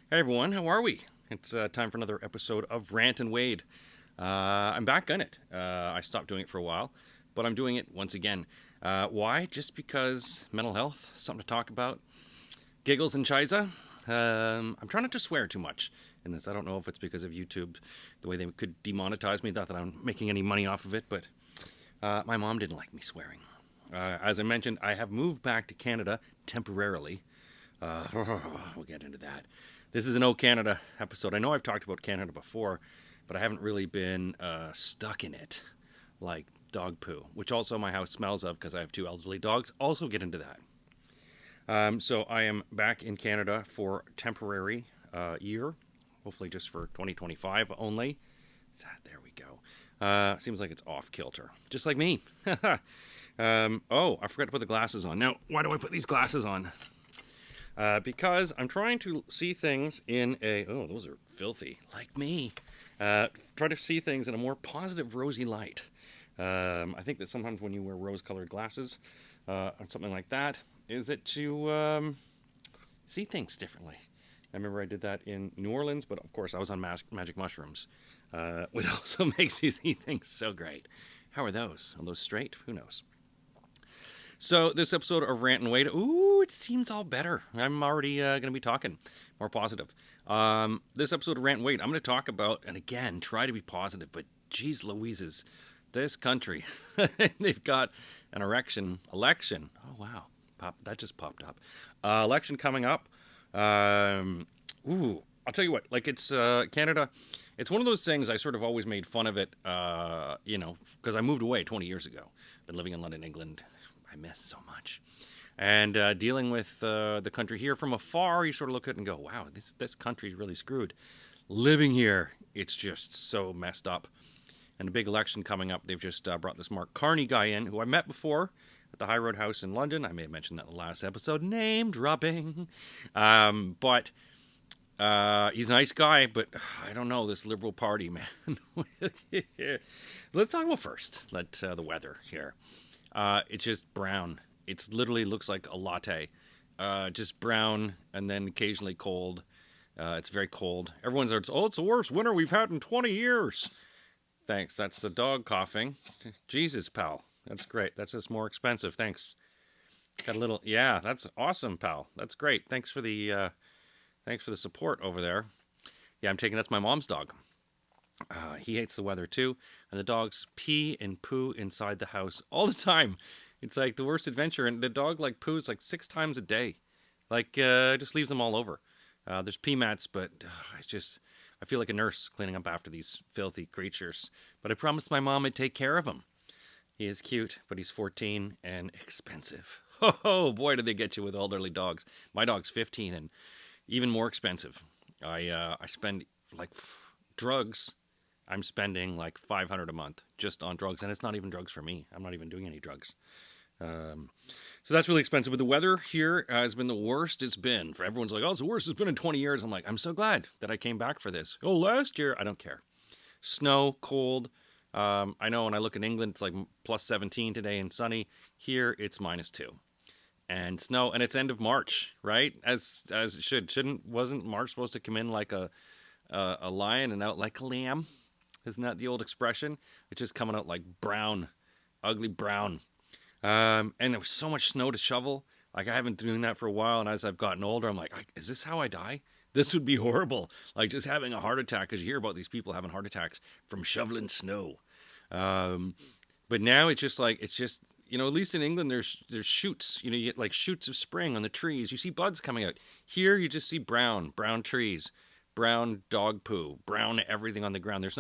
Hey everyone, how are we? It's time for another episode of Rant Wade. I'm back on it. I stopped doing it for a while, but I'm doing it once again. Why? Just because mental health, something to talk about. Giggles and Chiza. I'm trying not to swear too much in this. I don't know if it's because of YouTube, the way they could demonetize me. Not that I'm making any money off of it, but my mom didn't like me swearing. As I mentioned, I have moved back to Canada temporarily. We'll get into that. This is an O Canada episode. I know I've talked about Canada before, but I haven't really been stuck in it like dog poo, which also my house smells of because I have two elderly dogs. Also get into that. So I am back in Canada for temporary year, hopefully just for 2025 only. There we go. Seems like it's off kilter, just like me. I forgot to put the glasses on. Now, why do I put these glasses on? Because I'm trying to see things in a... Oh, those are filthy, like me. Try to see things in a more positive, rosy light. I think that sometimes when you wear rose-colored glasses or something like that, is that you see things differently. I remember I did that in New Orleans, but of course I was on magic mushrooms, which also makes you see things so great. How are those? Are those straight? Who knows? So this episode of Rant and Wade, it seems all better. I'm already going to be talking more positive. This episode of Rant and Wade, I'm going to talk about, and again, try to be positive, but geez Louises, this country, they've got an election. Oh, wow. That just popped up. Election coming up. I'll tell you what, like it's Canada. It's one of those things I sort of always made fun of it, because I moved away 20 years ago. Been living in London, England. I miss so much. And dealing with the country here from afar, you sort of look at it and go, wow, this country's really screwed. Living here, it's just so messed up. And a big election coming up, they've just brought this Mark Carney guy in, who I met before at the High Road House in London. I may have mentioned that in the last episode. Name dropping. But he's a nice guy, but I don't know, this Liberal Party, man. Let's talk about first, the weather here. It's just brown. It literally looks like a latte. Just brown and then occasionally cold. It's very cold. Everyone's like, it's the worst winter we've had in 20 years. Thanks. That's the dog coughing. Jesus, pal. That's great. That's just more expensive. Thanks. Got a little. Yeah, that's awesome, pal. That's great. Thanks for the support over there. Yeah, that's my mom's dog. He hates the weather too, and the dogs pee and poo inside the house all the time. It's like the worst adventure, and the dog poos 6 times a day, just leaves them all over. There's pee mats, but I feel like a nurse cleaning up after these filthy creatures. But I promised my mom I'd take care of him. He is cute, but he's 14 and expensive. Oh boy, did they get you with elderly dogs. My dog's 15 and even more expensive. I spend drugs. I'm spending $500 a month just on drugs, and it's not even drugs for me. I'm not even doing any drugs. So that's really expensive. But the weather here has been the worst it's been. For everyone's like, oh, it's the worst it's been in 20 years. I'm like, I'm so glad that I came back for this. Oh, last year, I don't care. Snow, cold. I know when I look at England, it's plus 17 today and sunny. Here, it's -2. And snow, and it's end of March, right? As it should. Wasn't March supposed to come in like a lion and out like a lamb? Isn't that the old expression? It's just coming out like brown, ugly brown. And there was so much snow to shovel. I haven't been doing that for a while. And as I've gotten older, I'm like, is this how I die? This would be horrible. Just having a heart attack, because you hear about these people having heart attacks from shoveling snow. But now it's just at least in England, there's shoots. You get shoots of spring on the trees. You see buds coming out. Here, you just see brown trees. Brown dog poo, brown everything on the ground. There's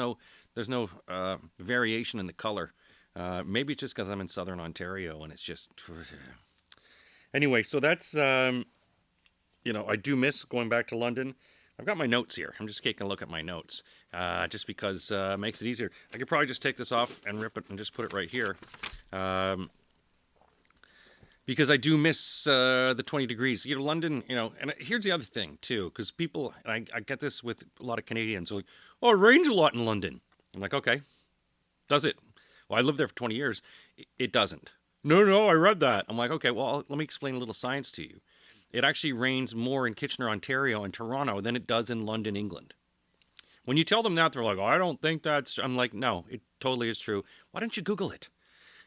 no variation in the color. Maybe it's just because I'm in southern Ontario and it's just... Anyway, so that's, I do miss going back to London. I've got my notes here. I'm just taking a look at my notes, just because it makes it easier. I could probably just take this off and rip it and just put it right here. Because I do miss the 20 degrees. London, and here's the other thing, too, because people, and I get this with a lot of Canadians, they're like, oh, it rains a lot in London. I'm like, okay, does it? Well, I lived there for 20 years. It doesn't. No, I read that. I'm like, okay, well, let me explain a little science to you. it actually rains more in Kitchener, Ontario and Toronto than it does in London, England. When you tell them that, they're like, oh, I don't think that's... I'm like, no, it totally is true. Why don't you Google it?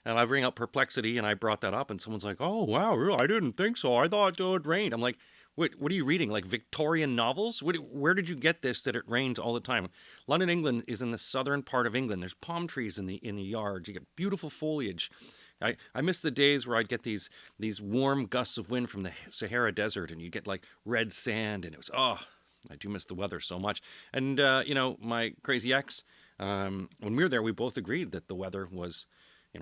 And I bring up Perplexity, and I brought that up, and someone's like, oh, wow, really? I didn't think so. I thought it rained. I'm like, what are you reading, like Victorian novels? Where did you get this, that it rains all the time? London, England is in the southern part of England. There's palm trees in the yards. You get beautiful foliage. I miss the days where I'd get these warm gusts of wind from the Sahara Desert, and you get like red sand, and it was, oh, I do miss the weather so much. And, my crazy ex, when we were there, we both agreed that the weather was,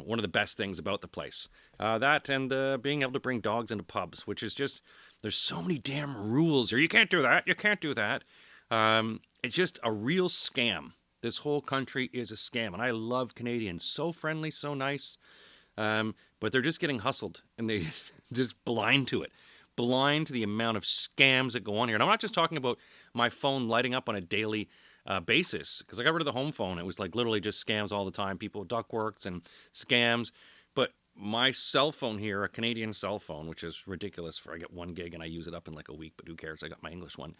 one of the best things about the place. That and being able to bring dogs into pubs, which is just, there's so many damn rules here. You can't do that. You can't do that. It's just a real scam. This whole country is a scam. And I love Canadians. So friendly, so nice. But they're just getting hustled, and they just blind to it. Blind to the amount of scams that go on here. And I'm not just talking about my phone lighting up on a daily basis, because I got rid of the home phone. It was like literally just scams all the time. People, duckworks and scams. But my cell phone here, a Canadian cell phone, which is ridiculous, for I get 1 gig and I use it up in like a week, but who cares? I got my English one.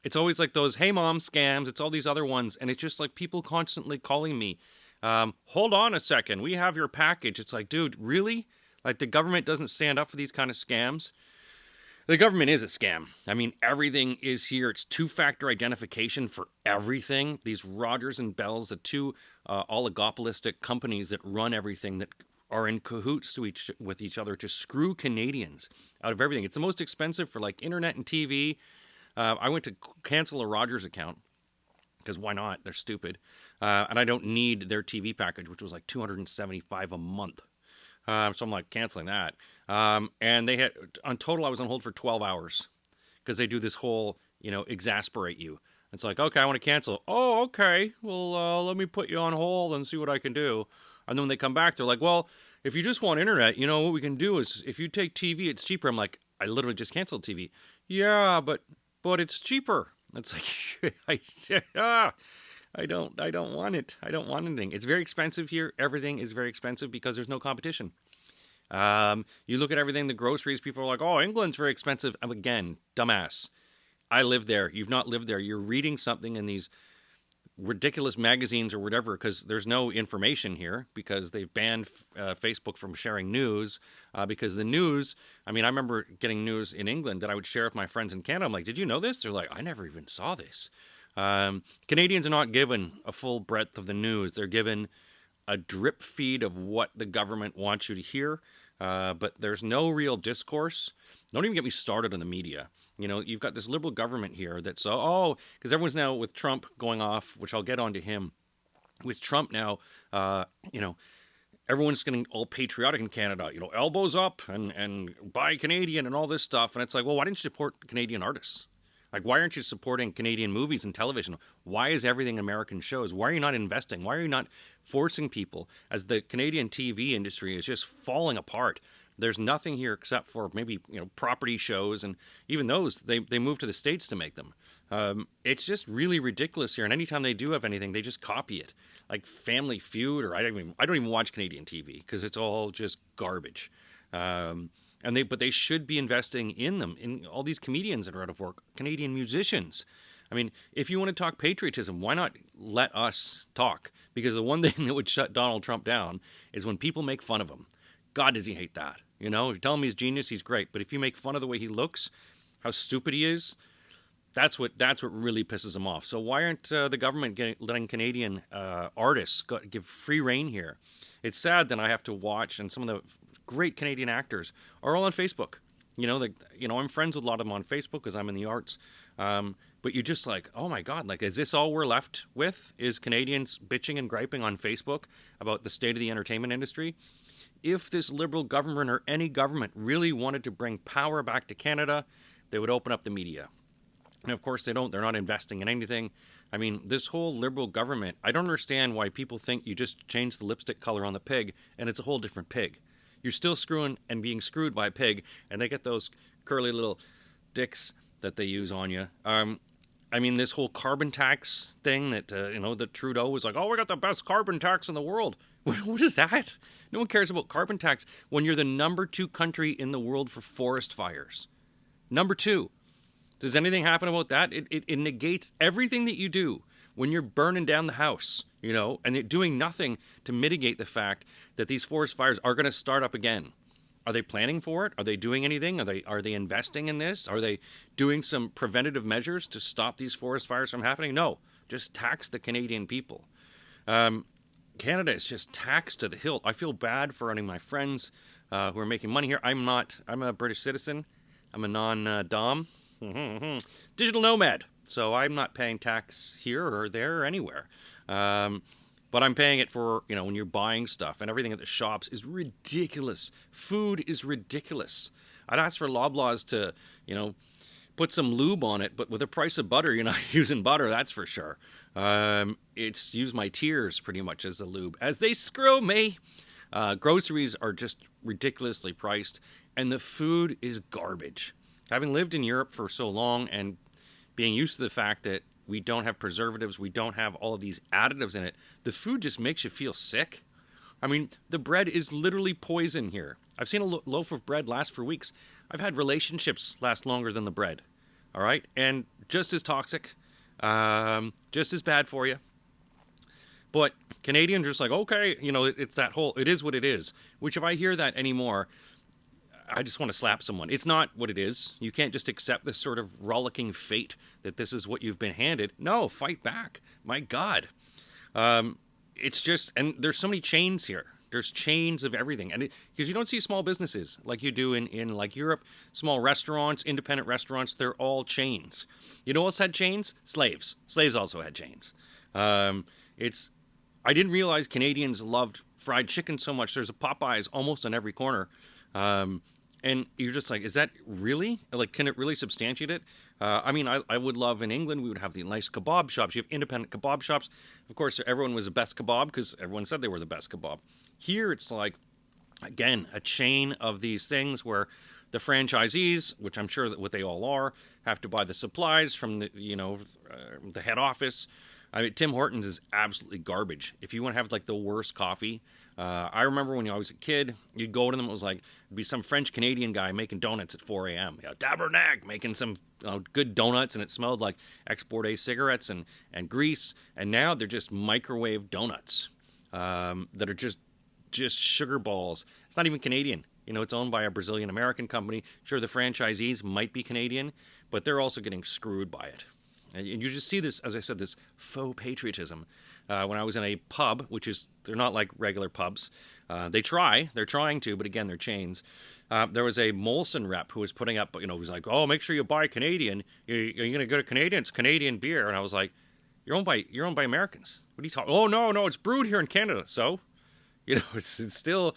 It's always like those, hey mom scams. It's all these other ones. And it's just like people constantly calling me. Hold on a second. We have your package. It's like, dude, really? Like, the government doesn't stand up for these kind of scams? The government is a scam. I mean, everything is here. It's two-factor identification for everything. These Rogers and Bells, the two oligopolistic companies that run everything, that are in cahoots with each other to screw Canadians out of everything. It's the most expensive for like internet and TV. I went to cancel a Rogers account, because why not? They're stupid. And I don't need their TV package, which was like $275 a month. So I'm like canceling that. And they had, on total, I was on hold for 12 hours, because they do this whole, exasperate you. It's like, okay, I want to cancel. Oh, okay. Well, let me put you on hold and see what I can do. And then when they come back, they're like, well, if you just want internet, what we can do is, if you take TV, it's cheaper. I'm like, I literally just canceled TV. Yeah, but it's cheaper. It's like, I don't want it. I don't want anything. It's very expensive here. Everything is very expensive because there's no competition. You look at everything, the groceries, people are like, oh, England's very expensive. Again, dumbass. I live there. You've not lived there. You're reading something in these ridiculous magazines or whatever, because there's no information here, because they've banned Facebook from sharing news, because the news, I remember getting news in England that I would share with my friends in Canada. I'm like, did you know this? They're like, I never even saw this. Canadians are not given a full breadth of the news. They're given a drip feed of what the government wants you to hear, but there's no real discourse. Don't even get me started on the media. You've got this liberal government here that's, because everyone's now, with Trump going off, which I'll get onto him, with Trump now, everyone's getting all patriotic in Canada, elbows up and buy Canadian and all this stuff. And it's like, well, why didn't you support Canadian artists? Like, why aren't you supporting Canadian movies and television? Why is everything American shows? Why are you not investing? Why are you not forcing people, as the Canadian TV industry is just falling apart? There's nothing here except for maybe, property shows, and even those, they move to the States to make them. It's just really ridiculous here, and anytime they do have anything, they just copy it. Like Family Feud, or I don't even watch Canadian TV, because it's all just garbage. But they should be investing in them, in all these comedians that are out of work, Canadian musicians. If you want to talk patriotism, why not let us talk? Because the one thing that would shut Donald Trump down is when people make fun of him. God, does he hate that? You tell him he's genius, he's great. But if you make fun of the way he looks, how stupid he is, that's what really pisses him off. So why aren't the government letting Canadian artists give free reign here? It's sad that I have to watch, and some of the great Canadian actors are all on Facebook. I'm friends with a lot of them on Facebook because I'm in the arts. But you're just like, oh my God, like, is this all we're left with? Is Canadians bitching and griping on Facebook about the state of the entertainment industry? If this Liberal government, or any government, really wanted to bring power back to Canada, they would open up the media. And of course they don't. They're not investing in anything. This whole Liberal government, I don't understand why people think you just change the lipstick color on the pig and it's a whole different pig. You're still screwing and being screwed by a pig, and they get those curly little dicks that they use on you. This whole carbon tax thing that, that Trudeau was like, oh, we got the best carbon tax in the world. What is that? No one cares about carbon tax when you're the number 2 country in the world for forest fires. Number two, does anything happen about that? It negates everything that you do when you're burning down the house, and you're doing nothing to mitigate the fact that these forest fires are going to start up again. Are they planning for it? Are they doing anything? Are they investing in this? Are they doing some preventative measures to stop these forest fires from happening? No, just tax the Canadian people. Canada is just taxed to the hilt. I feel bad for any of my friends who are making money here. I'm a British citizen. I'm a non-dom. Digital nomad. So I'm not paying tax here or there or anywhere. But I'm paying it for, when you're buying stuff, and everything at the shops is ridiculous. Food is ridiculous. I'd ask for Loblaws to, put some lube on it, but with the price of butter, you're not using butter, that's for sure. It's use my tears pretty much as a lube, as they screw me. Groceries are just ridiculously priced, and the food is garbage. Having lived in Europe for so long and being used to the fact that we don't have preservatives, we don't have all of these additives in it, the food just makes you feel sick. I mean, the bread is literally poison here. I've seen a loaf of bread last for weeks. I've had relationships last longer than the bread, all right? And just as toxic, just as bad for you. But Canadians are just like, okay, it's that whole, it is what it is. Which if I hear that anymore, I just want to slap someone. It's not what it is. You can't just accept this sort of rollicking fate that this is what you've been handed. No, fight back. My God. It's just, and there's so many chains here. There's chains of everything. And because you don't see small businesses like you do in like Europe, small restaurants, independent restaurants, they're all chains. You know what else had chains? Slaves. Slaves also had chains. I didn't realize Canadians loved fried chicken so much. There's a Popeyes almost on every corner. And you're just like, is that really? Like, can it really substantiate it? I would love in England, we would have the nice kebab shops. You have independent kebab shops. Of course, everyone was the best kebab because everyone said they were the best kebab. Here, it's like, again, a chain of these things where the franchisees, which I'm sure that what they all are, have to buy the supplies from the head office. I mean, Tim Hortons is absolutely garbage. If you want to have like the worst coffee, I remember when I was a kid, you'd go to them, it was like, it'd be some French-Canadian guy making donuts at 4 a.m. Tabernacle, making some good donuts, and it smelled like export-A cigarettes and grease. And now they're just microwave donuts that are just sugar balls. It's not even Canadian. It's owned by a Brazilian-American company. Sure, the franchisees might be Canadian, but they're also getting screwed by it. And you just see this, as I said, this faux patriotism. When I was in a pub, they're not like regular pubs. They're trying to, but again, they're chains. There was a Molson rep who was putting up, was like, oh, make sure you buy Canadian. You're going to go to Canadian, it's Canadian beer. And I was like, you're owned by Americans. What are you talking? Oh, no, it's brewed here in Canada. So, it's still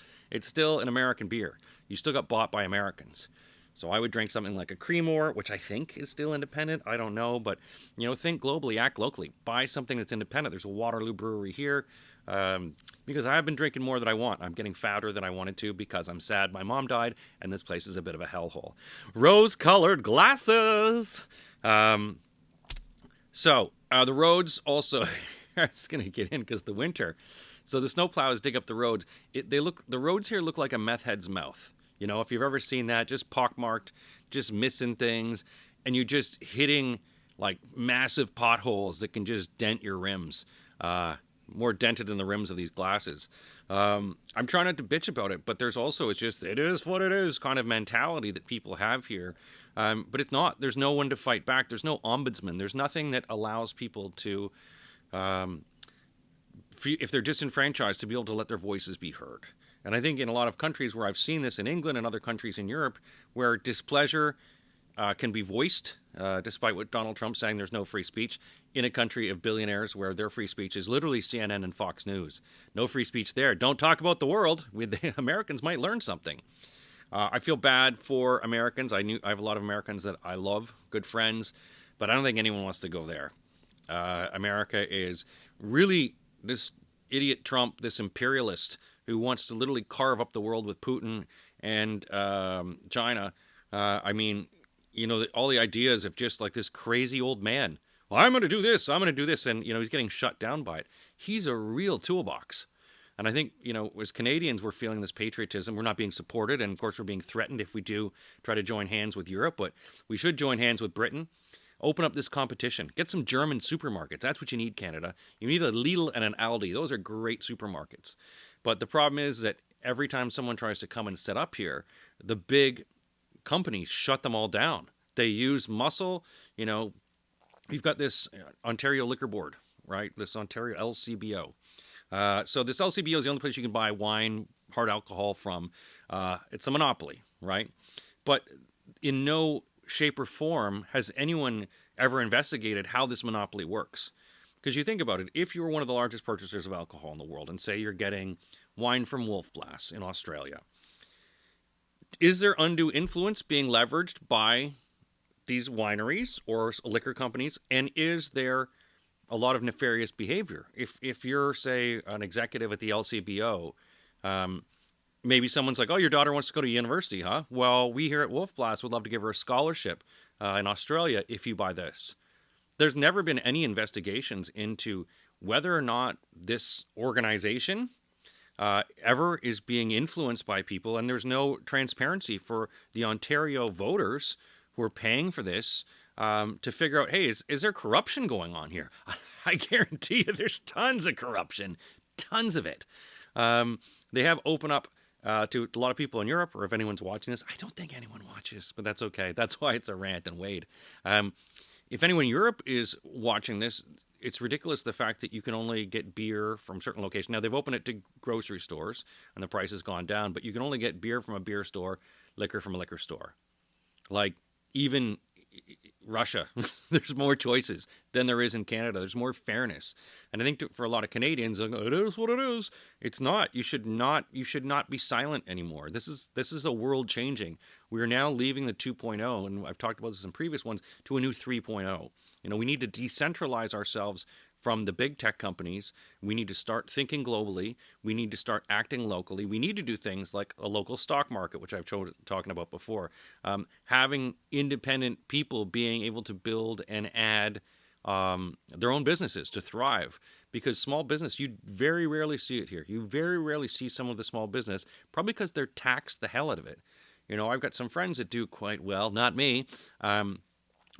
an American beer. You still got bought by Americans. So I would drink something like a Creemore, which I think is still independent. I don't know, but think globally, act locally. Buy something that's independent. There's a Waterloo brewery here, because I've been drinking more than I want. I'm getting fatter than I wanted to because I'm sad my mom died, and this place is a bit of a hellhole. Rose-colored glasses. So the roads also. I was going to get in because the winter. So the snowplows dig up the roads. The roads here look like a meth head's mouth. If you've ever seen that, just pockmarked, just missing things, and you're just hitting like massive potholes that can just dent your rims, more dented than the rims of these glasses. I'm trying not to bitch about it, but there's also, it is what it is kind of mentality that people have here. But it's not. There's no one to fight back. There's no ombudsman. There's nothing that allows people to, if they're disenfranchised, to be able to let their voices be heard. And I think in a lot of countries where I've seen this, in England and other countries in Europe, where displeasure can be voiced, despite what Donald Trump's saying, there's no free speech, in a country of billionaires where their free speech is literally CNN and Fox News. No free speech there. Don't talk about the world. The Americans might learn something. I feel bad for Americans. I have a lot of Americans that I love, good friends, but I don't think anyone wants to go there. America is really this idiot Trump, this imperialist who wants to literally carve up the world with Putin and China. All the ideas of just like this crazy old man. Well, I'm going to do this, and, he's getting shut down by it. He's a real toolbox. And I think, as Canadians, we're feeling this patriotism. We're not being supported. And of course, we're being threatened if we do try to join hands with Europe. But we should join hands with Britain. Open up this competition. Get some German supermarkets. That's what you need, Canada. You need a Lidl and an Aldi. Those are great supermarkets. But the problem is that every time someone tries to come and set up here, the big companies shut them all down. They use muscle. We've got this Ontario Liquor Board, right? This Ontario LCBO. So this LCBO is the only place you can buy wine, hard alcohol from. It's a monopoly, right? But in no shape or form has anyone ever investigated how this monopoly works. Because you think about it, if you were one of the largest purchasers of alcohol in the world, and say you're getting wine from Wolf Blass in Australia, is there undue influence being leveraged by these wineries or liquor companies? And is there a lot of nefarious behavior? If you're, say, an executive at the LCBO, maybe someone's like, oh, your daughter wants to go to university, huh? Well, we here at Wolf Blass would love to give her a scholarship in Australia if you buy this. There's never been any investigations into whether or not this organization ever is being influenced by people, and there's no transparency for the Ontario voters who are paying for this to figure out, hey, is there corruption going on here? I guarantee you there's tons of corruption, tons of it. They have opened up to a lot of people in Europe, or if anyone's watching this. I don't think anyone watches, but that's okay. That's why it's a Rant and Wade. If anyone in Europe is watching this, it's ridiculous the fact that you can only get beer from certain locations. Now, they've opened it to grocery stores, and the price has gone down, but you can only get beer from a beer store, liquor from a liquor store. Like, even Russia, there's more choices than there is in Canada. There's more fairness. And I think for a lot of Canadians, it is what it is. It's not. You should not be silent anymore. This is a world changing. We are now leaving the 2.0, and I've talked about this in previous ones, to a new 3.0. We need to decentralize ourselves from the big tech companies. We need to start thinking globally. We need to start acting locally. We need to do things like a local stock market, which I've talking about before. Having independent people being able to build and add their own businesses to thrive. Because small business, you very rarely see it here. You very rarely see some of the small business, probably because they're taxed the hell out of it. I've got some friends that do quite well, not me.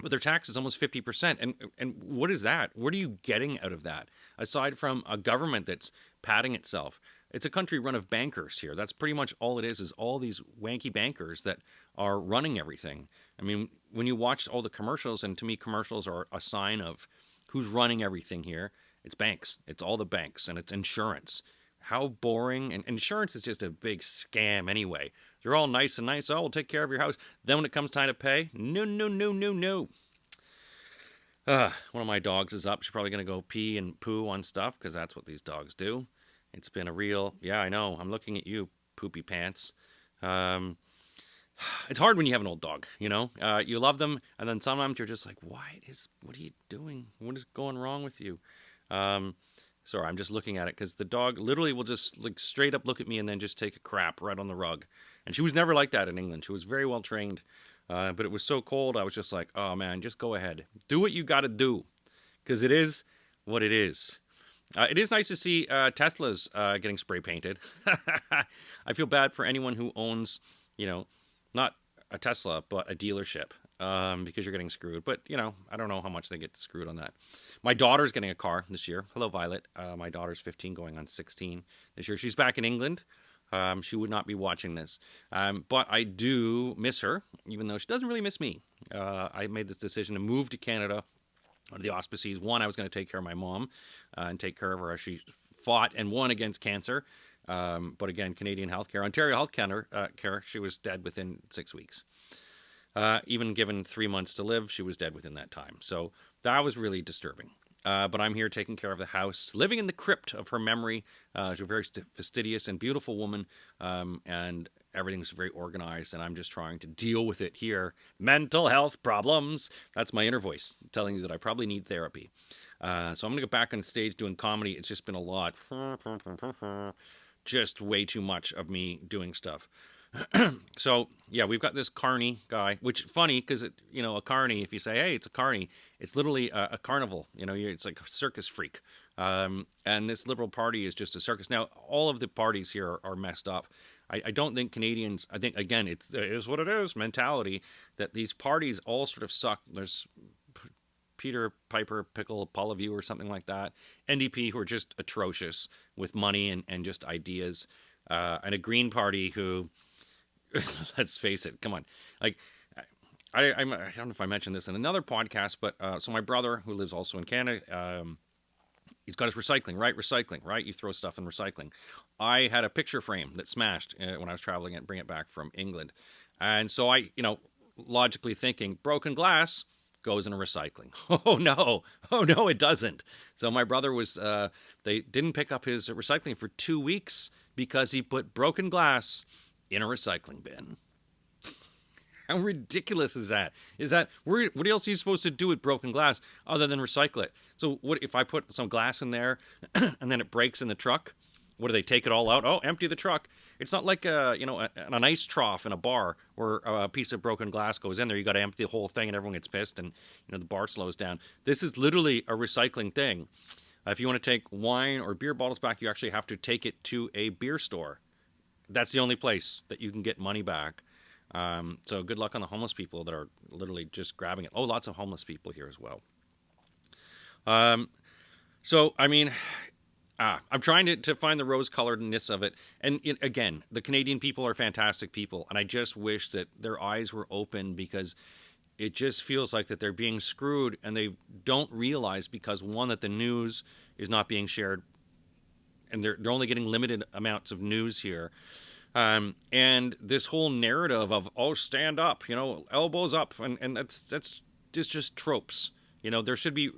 But their tax is almost 50%. And what is that? What are you getting out of that? Aside from a government that's patting itself. It's a country run of bankers here. That's pretty much all it is all these wanky bankers that are running everything. I mean, when you watch all the commercials, and to me commercials are a sign of who's running everything here, it's banks. It's all the banks, and it's insurance. How boring. And insurance is just a big scam anyway. They're all nice and nice. Oh, we'll take care of your house. Then when it comes time to pay, no. One of my dogs is up. She's probably going to go pee and poo on stuff because that's what these dogs do. It's been a real, yeah, I know. I'm looking at you, poopy pants. It's hard when you have an old dog, you love them, and then sometimes you're just like, what are you doing? What is going wrong with you? Sorry, I'm just looking at it because the dog literally will just straight up look at me and then just take a crap right on the rug. And she was never like that in England. She was very well trained. But it was so cold, I was just like, oh man, just go ahead. Do what you got to do. Because it is what it is. It is nice to see Teslas getting spray painted. I feel bad for anyone who owns, not a Tesla, but a dealership. Because you're getting screwed. But, I don't know how much they get screwed on that. My daughter's getting a car this year. Hello, Violet. My daughter's 15 going on 16 this year. She's back in England. She would not be watching this. But I do miss her, even though she doesn't really miss me. I made this decision to move to Canada under the auspices. One, I was going to take care of my mom and take care of her as she fought and won against cancer. But again, Canadian healthcare. Ontario healthcare, she was dead within 6 weeks. Even given 3 months to live, she was dead within that time. So that was really disturbing. But I'm here taking care of the house, living in the crypt of her memory. She's a very fastidious and beautiful woman, and everything's very organized, and I'm just trying to deal with it here. Mental health problems. That's my inner voice telling you that I probably need therapy. So I'm going to get back on stage doing comedy. It's just been a lot. Just way too much of me doing stuff. So yeah, we've got this carny guy, which funny because a carny. If you say, hey, it's a carny, it's literally a carnival. It's like a circus freak. And this Liberal Party is just a circus. Now, all of the parties here are messed up. I don't think Canadians. I think again, it is what it is mentality that these parties all sort of suck. There's Peter Piper Pickle Poilievre or something like that. NDP who are just atrocious with money and just ideas, and a Green Party who. Let's face it. Come on. Like, I don't know if I mentioned this in another podcast, but so my brother, who lives also in Canada, he's got his recycling, right? You throw stuff in recycling. I had a picture frame that smashed when I was traveling and bring it back from England. And so I, logically thinking, broken glass goes in recycling. Oh, no, it doesn't. So my brother they didn't pick up his recycling for 2 weeks because he put broken glass in a recycling bin. How ridiculous is that? What else are you supposed to do with broken glass other than recycle it? So what if I put some glass in there and then it breaks in the truck? What do they take it all out? Oh, empty the truck. It's not like an ice trough in a bar where a piece of broken glass goes in there. You got to empty the whole thing and everyone gets pissed and the bar slows down. This is literally a recycling thing. If you want to take wine or beer bottles back, you actually have to take it to a beer store. That's the only place that you can get money back. So good luck on the homeless people that are literally just grabbing it. Oh, lots of homeless people here as well. So, I mean, I'm trying to find the rose-coloredness of it. And again, the Canadian people are fantastic people. And I just wish that their eyes were open because it just feels like that they're being screwed and they don't realize because, one, that the news is not being shared and they're only getting limited amounts of news here. And this whole narrative of, oh, stand up, elbows up, and that's just tropes. There should be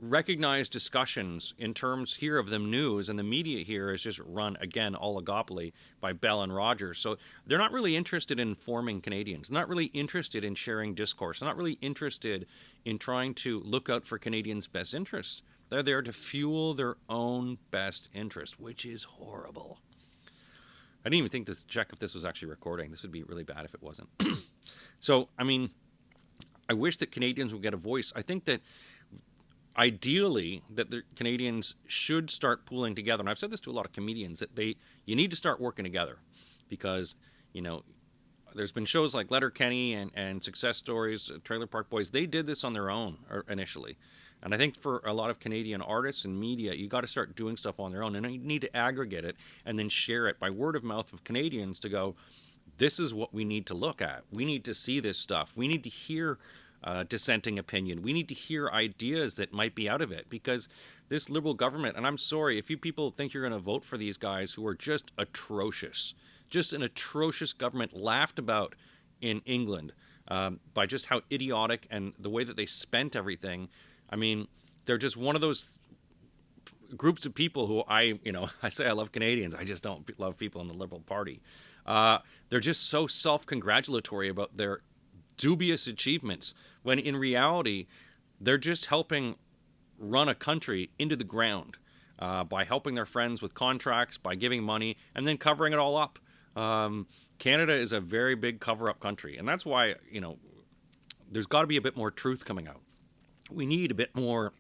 recognized discussions in terms here of the news, and the media here is just run, again, oligopoly by Bell and Rogers. So they're not really interested in informing Canadians. They're not really interested in sharing discourse. They're not really interested in trying to look out for Canadians' best interests. They're there to fuel their own best interest, which is horrible. I didn't even think to check if this was actually recording. This would be really bad if it wasn't. So, I mean, I wish that Canadians would get a voice. I think that ideally that the Canadians should start pooling together. And I've said this to a lot of comedians, that you need to start working together because, there's been shows like Letterkenny and Success Stories, Trailer Park Boys. They did this on their own initially. And I think for a lot of Canadian artists and media, you got to start doing stuff on their own. And you need to aggregate it and then share it by word of mouth of Canadians to go, this is what we need to look at. We need to see this stuff. We need to hear dissenting opinion. We need to hear ideas that might be out of it because this Liberal government, and I'm sorry, if you people think you're going to vote for these guys who are just atrocious, just an atrocious government laughed about in England by just how idiotic and the way that they spent everything. I mean, they're just one of those groups of people who I say I love Canadians. I just don't love people in the Liberal Party. They're just so self-congratulatory about their dubious achievements when in reality, they're just helping run a country into the ground by helping their friends with contracts, by giving money, and then covering it all up. Canada is a very big cover-up country, and that's why, there's got to be a bit more truth coming out. We need a bit more,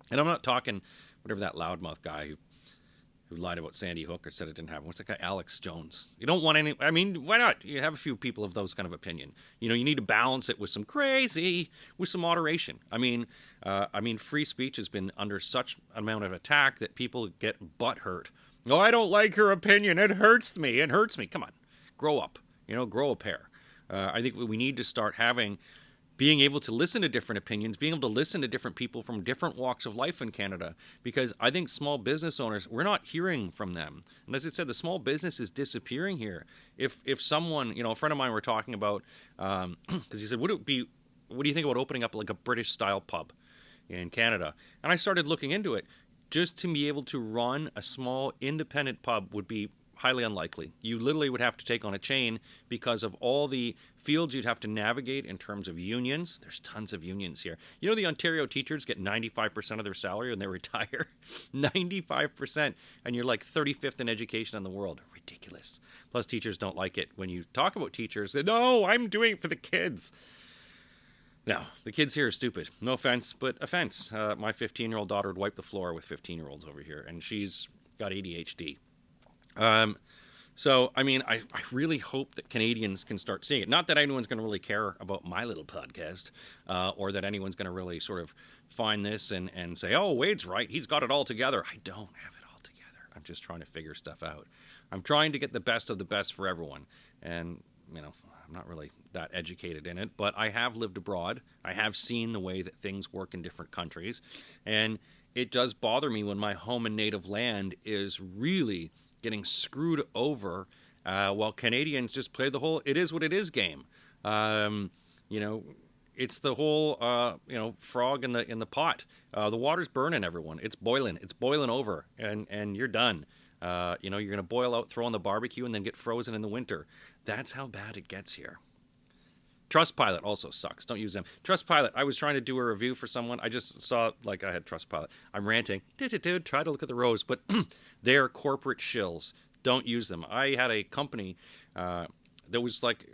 and I'm not talking whatever that loudmouth guy who lied about Sandy Hook or said it didn't happen. What's that guy, Alex Jones? You don't want any, I mean, why not? You have a few people of those kind of opinion. You need to balance it with some crazy, with some moderation. I mean, free speech has been under such amount of attack that people get butthurt. Oh, I don't like her opinion. It hurts me. Come on, grow up. Grow a pair. I think we need to start being able to listen to different opinions, being able to listen to different people from different walks of life in Canada, because I think small business owners, we're not hearing from them. And as I said, the small business is disappearing here. If someone, a friend of mine were talking about, because he said, what do you think about opening up like a British-style pub in Canada? And I started looking into it. Just to be able to run a small independent pub would be highly unlikely. You literally would have to take on a chain because of all the fields you'd have to navigate in terms of unions. There's tons of unions here. You know, the Ontario teachers get 95% of their salary when they retire? 95%. And you're like 35th in education in the world. Ridiculous. Plus, teachers don't like it when you talk about teachers. No, I'm doing it for the kids. No, the kids here are stupid. No offense, but offense. My 15-year-old daughter would wipe the floor with 15-year-olds over here, and she's got ADHD. So, I mean, I really hope that Canadians can start seeing it. Not that anyone's going to really care about my little podcast, or that anyone's going to really sort of find this and say, oh, Wade's right, he's got it all together. I don't have it all together. I'm just trying to figure stuff out. I'm trying to get the best of the best for everyone. And, you know, I'm not really that educated in it, but I have lived abroad. I have seen the way that things work in different countries. And it does bother me when my home and native land is really getting screwed over while Canadians just play the whole it is what it is game. You know, it's the whole frog in the pot. The water's burning, everyone. It's boiling over, and you're done. You're going to boil out, throw on the barbecue, and then get frozen in the winter. That's how bad it gets here. Trustpilot also sucks. Don't use them. Trustpilot, I was trying to do a review for someone. I just saw, like, I had Trustpilot. I'm ranting. Try to look at the rows, but they're corporate shills. Don't use them. I had a company that was like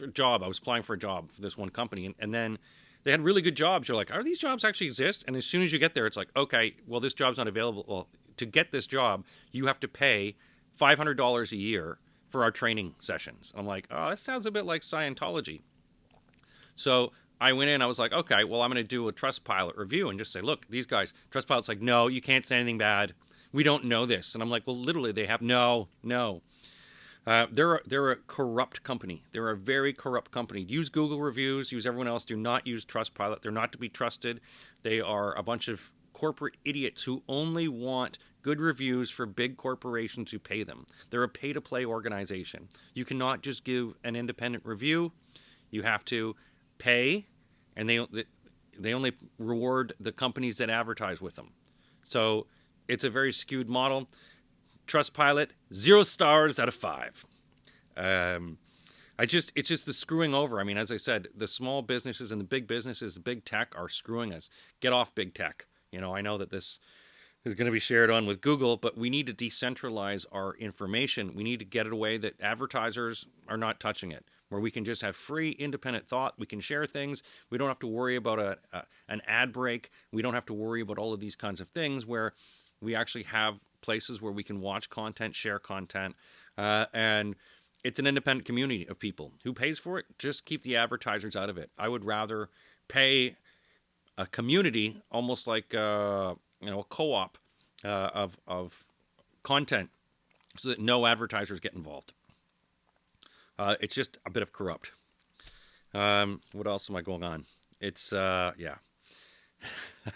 a job. I was applying for a job for this one company, and then they had really good jobs. You're like, are these jobs actually exist? And as soon as you get there, it's like, okay, well, this job's not available. Well, to get this job, you have to pay $500 a year for our training sessions. I'm like, oh, that sounds a bit like Scientology. So I went in, I was like, okay, well, I'm going to do a Trustpilot review and just say, look, these guys, Trustpilot's like, no, you can't say anything bad. We don't know this. And I'm like, well, literally, they have no. They're a corrupt company. They're a very corrupt company. Use Google reviews, use everyone else. Do not use Trustpilot. They're not to be trusted. They are a bunch of corporate idiots who only want good reviews for big corporations who pay them. They're a pay-to-play organization. You cannot just give an independent review. You have to pay, and they only reward the companies that advertise with them. So it's a very skewed model. Trustpilot, 0 stars out of 5. It's just the screwing over. I mean, as I said, the small businesses and the big businesses, the big tech are screwing us. Get off big tech. You know, I know that this is going to be shared on with Google, but we need to decentralize our information. We need to get it away that advertisers are not touching it, where we can just have free, independent thought. We can share things. We don't have to worry about an ad break. We don't have to worry about all of these kinds of things, where we actually have places where we can watch content, share content, and it's an independent community of people. Who pays for it? Just keep the advertisers out of it. I would rather pay a community, almost like a co-op of content, so that no advertisers get involved. It's just a bit of corrupt. What else am I going on? It's yeah.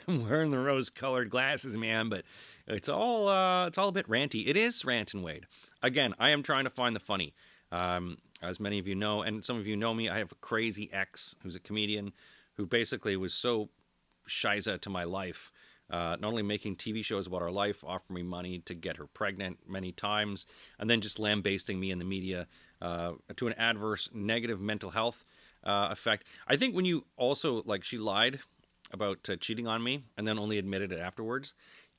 I'm wearing the rose-colored glasses, man, but it's all a bit ranty. It is Rant and Wade. Again, I am trying to find the funny. As many of you know, and some of you know me, I have a crazy ex who's a comedian who basically was so shiza to my life, not only making TV shows about our life, offering me money to get her pregnant many times, and then just lambasting me in the media to an adverse, negative mental health effect. I think when you also, like, she lied about cheating on me and then only admitted it afterwards.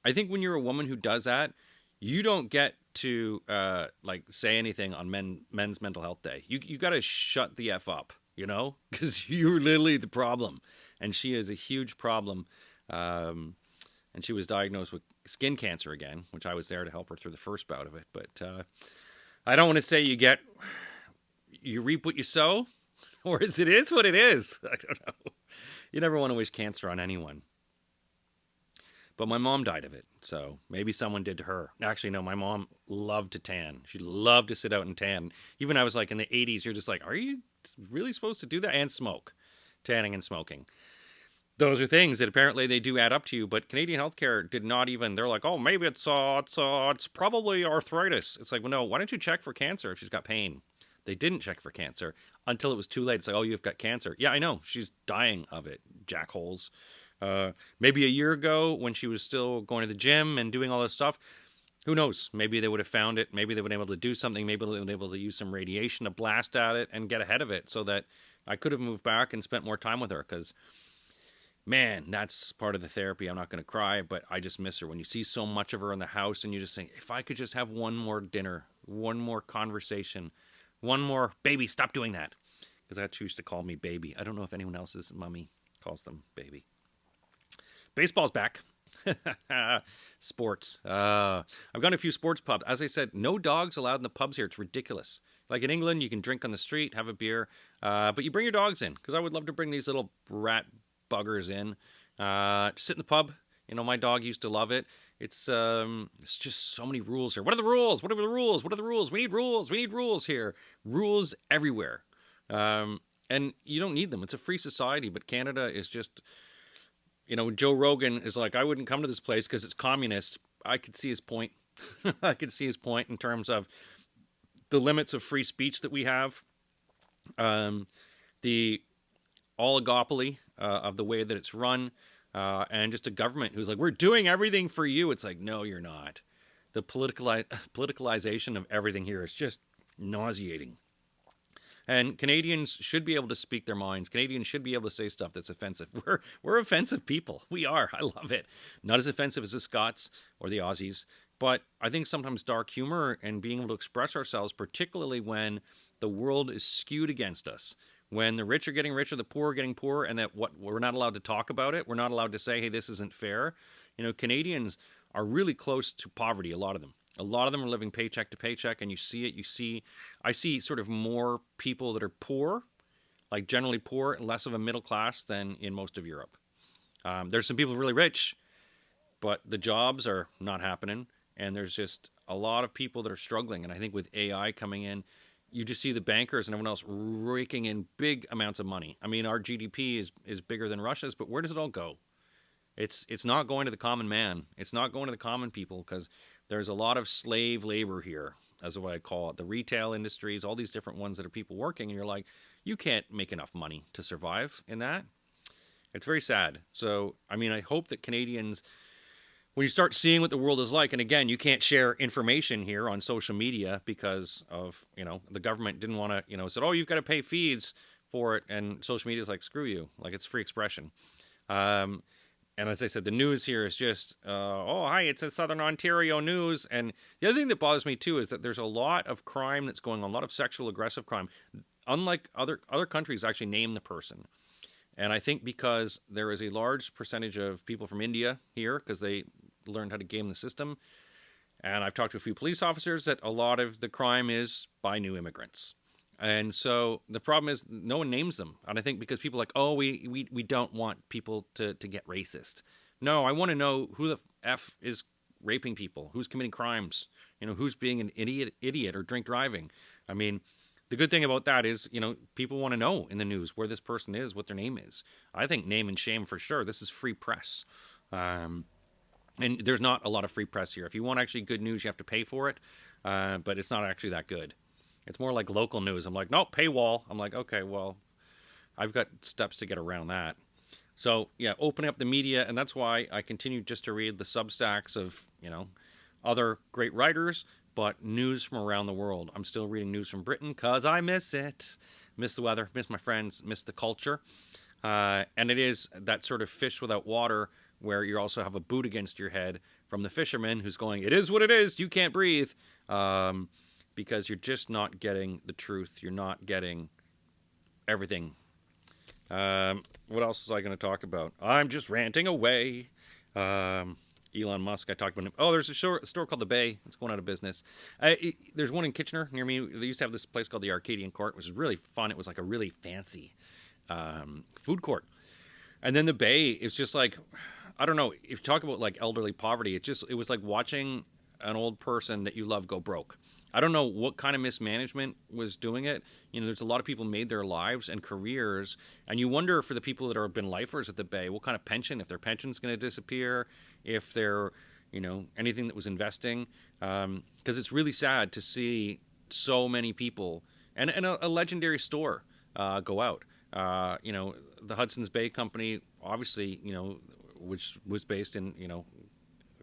I think when you're a woman who does that, you don't get to say anything on Men's Mental Health Day. You got to shut the F up, you know, because you're literally the problem. And she is a huge problem. And she was diagnosed with skin cancer again, which I was there to help her through the first bout of it. But I don't want to say you reap what you sow, or it is what it is. I don't know. You never want to wish cancer on anyone. But my mom died of it, so maybe someone did to her. Actually, no, my mom loved to tan. She loved to sit out and tan. Even I was like in the 80s, you're just like, are you really supposed to do that? And smoke. Tanning and smoking. Those are things that apparently they do add up to you, but Canadian healthcare did not even, they're like, oh, maybe it's probably arthritis. It's like, well, no, why don't you check for cancer if she's got pain? They didn't check for cancer until it was too late. It's like, oh, you've got cancer. Yeah, I know. She's dying of it. Jackholes. Maybe a year ago when she was still going to the gym and doing all this stuff, Who knows? Maybe they would have found it. Maybe they would have been able to do something. Maybe they would have been able to use some radiation to blast at it and get ahead of it so that I could have moved back and spent more time with her. Because, man, that's part of the therapy. I'm not going to cry, but I just miss her. When you see so much of her in the house and you just think, if I could just have one more dinner, one more conversation, one more, baby, stop doing that. Because that's who used to call me baby. I don't know if anyone else's mummy calls them baby. Baseball's back. Sports. I've gone to a few sports pubs. As I said, no dogs allowed in the pubs here. It's ridiculous. Like in England, you can drink on the street, have a beer, but you bring your dogs in, because I would love to bring these little rat buggers in. Sit in the pub. You know, my dog used to love it. It's just so many rules here. What are the rules? What are the rules? What are the rules? We need rules. We need rules here. Rules everywhere. And you don't need them. It's a free society, but Canada is just... You know, Joe Rogan is like, I wouldn't come to this place because it's communist. I could see his point. I could see his point in terms of the limits of free speech that we have, the oligopoly of the way that it's run, and just a government who's like, we're doing everything for you. It's like, no, you're not. The politicalization of everything here is just nauseating. And Canadians should be able to speak their minds. Canadians should be able to say stuff that's offensive. We're offensive people. We are. I love it. Not as offensive as the Scots or the Aussies, but I think sometimes dark humor and being able to express ourselves, particularly when the world is skewed against us, when the rich are getting richer, the poor are getting poorer, and that we're not allowed to talk about it. We're not allowed to say, hey, this isn't fair. You know, Canadians are really close to poverty, a lot of them. A lot of them are living paycheck to paycheck, and you see it. I see sort of more people that are poor, like generally poor, and less of a middle class than in most of Europe. There's some people really rich, but the jobs are not happening, and there's just a lot of people that are struggling. And I think with AI coming in, you just see the bankers and everyone else raking in big amounts of money. I mean, our GDP is bigger than Russia's, but where does it all go? It's not going to the common man. It's not going to the common people, because there's a lot of slave labor here, as what I call it. The retail industries, all these different ones that are people working, and you're like, you can't make enough money to survive in that. It's very sad. So, I mean, I hope that Canadians, when you start seeing what the world is like, and again, you can't share information here on social media because of, you know, the government didn't want to, you know, said, oh, you've got to pay fees for it, and social media is like, screw you, like it's free expression. And as I said, the news here is just, oh, hi, it's a Southern Ontario news. And the other thing that bothers me, too, is that there's a lot of crime that's going on, a lot of sexual aggressive crime. Unlike other countries actually name the person. And I think because there is a large percentage of people from India here, because they learned how to game the system. And I've talked to a few police officers that a lot of the crime is by new immigrants. And so the problem is no one names them. And I think because people are like, oh, we don't want people to get racist. No, I want to know who the F is raping people, who's committing crimes, you know, who's being an idiot or drink driving. I mean, the good thing about that is, you know, people want to know in the news where this person is, what their name is. I think name and shame for sure. This is free press. And there's not a lot of free press here. If you want actually good news, you have to pay for it. But it's not actually that good. It's more like local news. I'm like, nope, paywall. I'm like, okay, well, I've got steps to get around that. So, yeah, opening up the media, and that's why I continue just to read the Substacks of, you know, other great writers, but news from around the world. I'm still reading news from Britain because I miss it. Miss the weather, miss my friends, miss the culture. And it is that sort of fish without water where you also have a boot against your head from the fisherman who's going, it is what it is, you can't breathe. Because you're just not getting the truth. You're not getting everything. What else was I going to talk about? I'm just ranting away. Elon Musk, I talked about him. Oh, there's a store called The Bay. It's going out of business. There's one in Kitchener near me. They used to have this place called the Arcadian Court, which is really fun. It was like a really fancy food court. And then The Bay is just like, I don't know. If you talk about like elderly poverty, it was like watching an old person that you love go broke. I don't know what kind of mismanagement was doing it. You know, there's a lot of people made their lives and careers, and you wonder for the people that have been lifers at the Bay, what kind of pension, if their pension's going to disappear, if they're, you know, anything that was investing. Because it's really sad to see so many people, and a legendary store go out. You know, the Hudson's Bay Company, obviously, you know, which was based in, you know,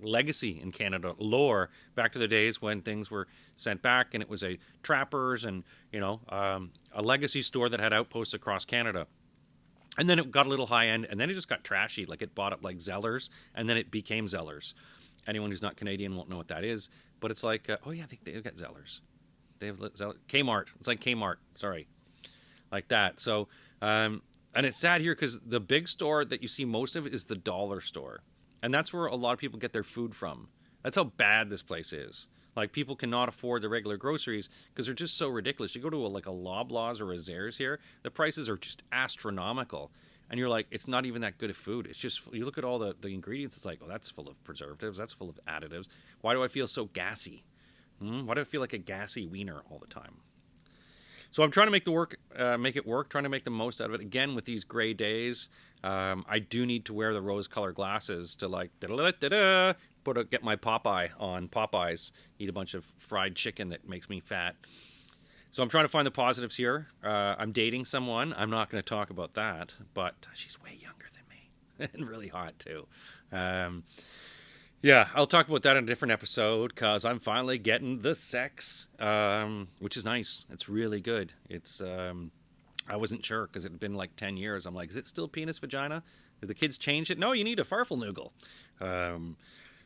legacy in Canada, lore, back to the days when things were sent back and it was a trappers and, a legacy store that had outposts across Canada. And then it got a little high end, and then it just got trashy. Like it bought up like Zellers, and then it became Zellers. Anyone who's not Canadian won't know what that is, but it's like, oh yeah, I think they've got Zellers. They have Kmart. It's like Kmart. Sorry, like that. So, and it's sad here because the big store that you see most of is the dollar store, and that's where a lot of people get their food from. That's how bad this place is. Like people cannot afford the regular groceries because they're just so ridiculous. You go to a Loblaws or a Zehrs here, the prices are just astronomical. And you're like, it's not even that good of food. It's just, you look at all the ingredients, it's like, oh, that's full of preservatives. That's full of additives. Why do I feel so gassy? Why do I feel like a gassy wiener all the time? So I'm trying to make it work, trying to make the most out of it. Again, with these gray days, I do need to wear the rose-colored glasses to like, get my Popeyes, eat a bunch of fried chicken that makes me fat. So I'm trying to find the positives here. I'm dating someone. I'm not going to talk about that, but she's way younger than me and really hot too. Yeah, I'll talk about that in a different episode because I'm finally getting the sex, which is nice. It's really good. I wasn't sure because it had been like 10 years. I'm like, is it still penis vagina? Did the kids change it? No, you need a farfelnoogle.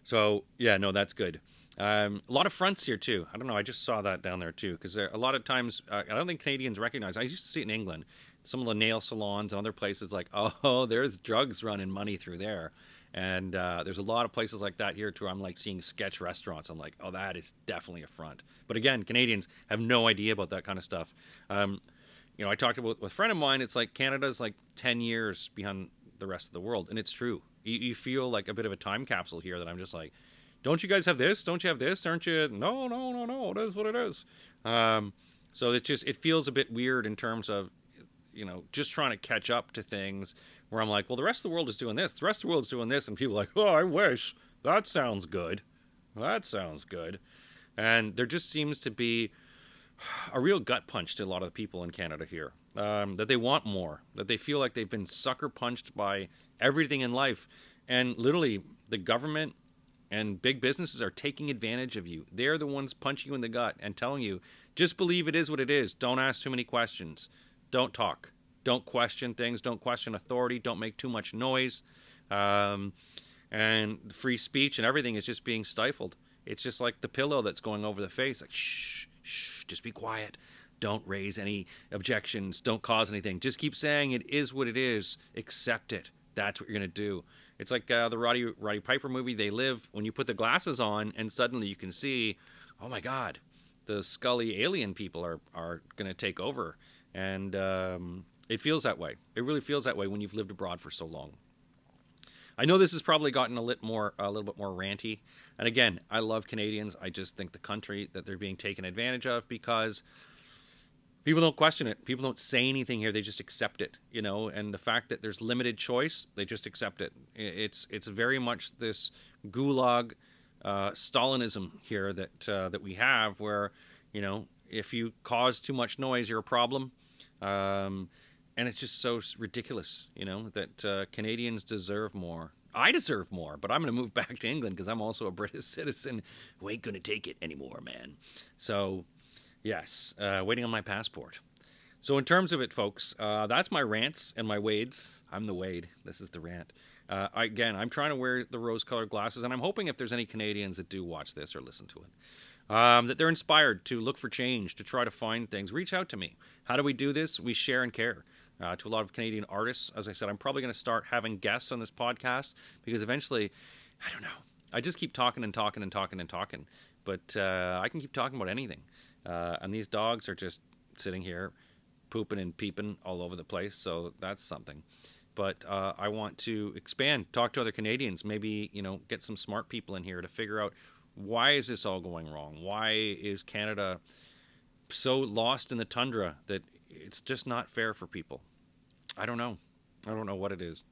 So, yeah, no, that's good. A lot of fronts here, too. I don't know. I just saw that down there, too, because a lot of times, I don't think Canadians recognize. I used to see it in England. Some of the nail salons and other places like, oh, there's drugs running money through there. And there's a lot of places like that here, too. I'm like seeing sketch restaurants. I'm like, oh, that is definitely a front. But again, Canadians have no idea about that kind of stuff. I talked about with a friend of mine, it's like Canada's like 10 years behind the rest of the world. And it's true. You feel like a bit of a time capsule here that I'm just like, don't you guys have this? Don't you have this? Aren't you? No. It is what it is. So it feels a bit weird in terms of, just trying to catch up to things where I'm like, well, the rest of the world is doing this. The rest of the world is doing this. And people are like, oh, I wish. That sounds good. That sounds good. And there just seems to be a real gut punch to a lot of the people in Canada here. That they want more. That they feel like they've been sucker punched by everything in life. And literally, the government and big businesses are taking advantage of you. They're the ones punching you in the gut and telling you, just believe it is what it is. Don't ask too many questions. Don't talk. Don't question things. Don't question authority. Don't make too much noise. And free speech and everything is just being stifled. It's just like the pillow that's going over the face. Like, shh, just be quiet. Don't raise any objections. Don't cause anything. Just keep saying it is what it is. Accept it. That's what you're going to do. It's like the Roddy Piper movie, They Live, when you put the glasses on and suddenly you can see, oh my God, the Scully alien people are going to take over. And it feels that way. It really feels that way when you've lived abroad for so long. I know this has probably gotten a little bit more ranty. And again, I love Canadians. I just think the country that they're being taken advantage of because people don't question it. People don't say anything here. They just accept it, and the fact that there's limited choice, they just accept it. It's very much this gulag Stalinism here that we have where, if you cause too much noise, you're a problem. And it's just so ridiculous, that Canadians deserve more. I deserve more, but I'm going to move back to England because I'm also a British citizen who ain't going to take it anymore, man. So, yes, waiting on my passport. So in terms of it, folks, that's my rants and my wades. I'm the Wade. This is the rant. I'm trying to wear the rose-colored glasses, and I'm hoping if there's any Canadians that do watch this or listen to it, that they're inspired to look for change, to try to find things. Reach out to me. How do we do this? We share and care. To a lot of Canadian artists, as I said, I'm probably going to start having guests on this podcast because eventually, I don't know, I just keep talking and talking and talking and talking. But I can keep talking about anything. And these dogs are just sitting here pooping and peeping all over the place, so that's something. But I want to expand, talk to other Canadians, maybe, get some smart people in here to figure out why is this all going wrong? Why is Canada so lost in the tundra that it's just not fair for people? I don't know. I don't know what it is.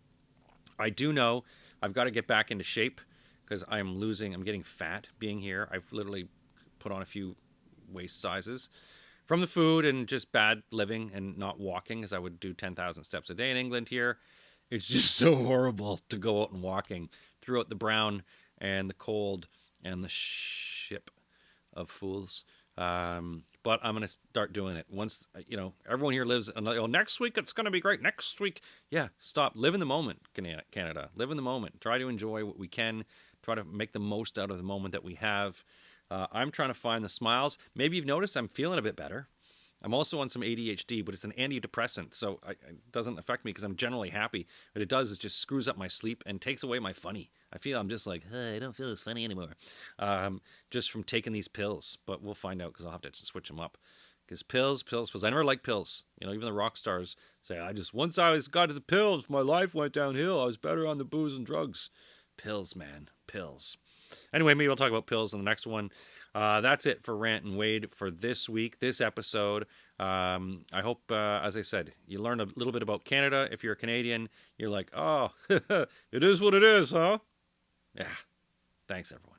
I do know I've got to get back into shape because I'm getting fat being here. I've literally put on a few waist sizes from the food and just bad living and not walking, as I would do 10,000 steps a day in England here. It's just so horrible to go out and walking throughout the brown and the cold and the ship of fools. But I'm going to start doing it once, everyone here lives, next week it's going to be great. Next week. Yeah, stop. Live in the moment, Canada. Live in the moment. Try to enjoy what we can. Try to make the most out of the moment that we have. I'm trying to find the smiles. Maybe you've noticed I'm feeling a bit better. I'm also on some ADHD, but it's an antidepressant, so it doesn't affect me because I'm generally happy. What it does is just screws up my sleep and takes away my funny. I feel I'm just like, I don't feel as funny anymore, just from taking these pills. But we'll find out because I'll have to switch them up. Because pills. I never liked pills. Even the rock stars say, once I got to the pills, my life went downhill. I was better on the booze and drugs. Pills, man, pills. Anyway, maybe we'll talk about pills in the next one. That's it for Rant and Wade for this week, this episode. I hope, as I said, you learn a little bit about Canada. If you're a Canadian, you're like, oh, it is what it is, huh? Yeah. Thanks, everyone.